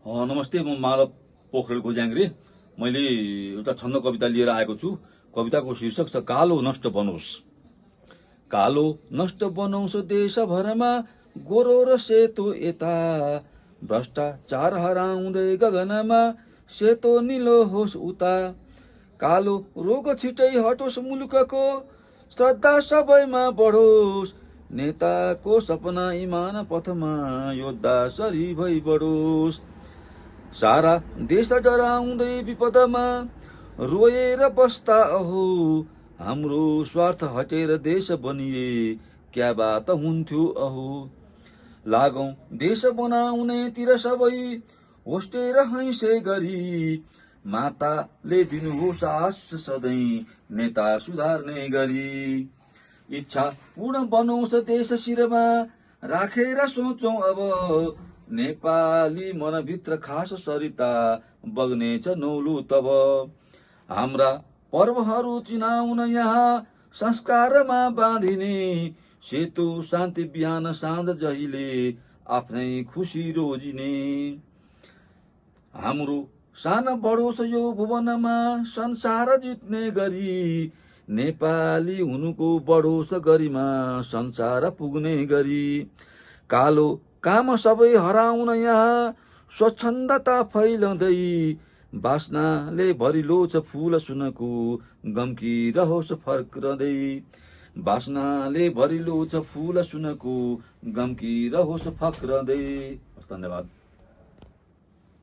नमस्ते, म माधव पोखरेलको ज्याङ्ग्रे। मैले एउटा छन्द कविता लिएर आएको छु। कविताको शीर्षक छ कालो नष्ट बनोस्। कालो नष्ट बनोस् देशभरमा, गोरो र सेतो यता। भ्रष्टाचार हराउँदै गगनमा, सेतो निलो होस् उता। कालो रोग छिटै हटोस् मुलुकको, श्रद्धा सबैमा बढोस्। नेताको सपना इमान पथमा, योद्धा सरी भई बढोस्। सारा देश डराउँदै विपदमा, रोएर बस्दा अहो। हाम्रो स्वार्थ हटेर देश बनिए, क्या बात हुन्थ्यो अहो। लागौं देश बनाउनेतिर सबै, होस्टेर हैसे गरी। माताले दिनुहोस् आश सधैँ, नेता सुधार्ने गरी। इच्छा पूर्ण बनोस् देश शिरमा, राखेर सोचौं अब। नेपाली मनभित्र खास सरिता, बग्नेछ नौलो तब। हाम्रा पर्वहरू चिनाउन यहाँ, संस्कारमा बाँधिने। सेतो शान्ति बिहान साँझ जहिले, आफ्नै खुसी रोजिने। हाम्रो सान बढोस् यो भुवनमा, संसार जित्ने गरी। नेपाली हुनुको बढोस् गरिमा, संसार पुग्ने गरी। कालो काम सबै हराउन यहाँ, स्वच्छन्दता फैलँदै। बास्नाले भरिलो छ फुल सुनको, गम्किरहोस् फर्कँदै। बास्नाले भरिलो छ फुल सुनको, गम्किरहोस् फक्रँदै। धन्यवाद।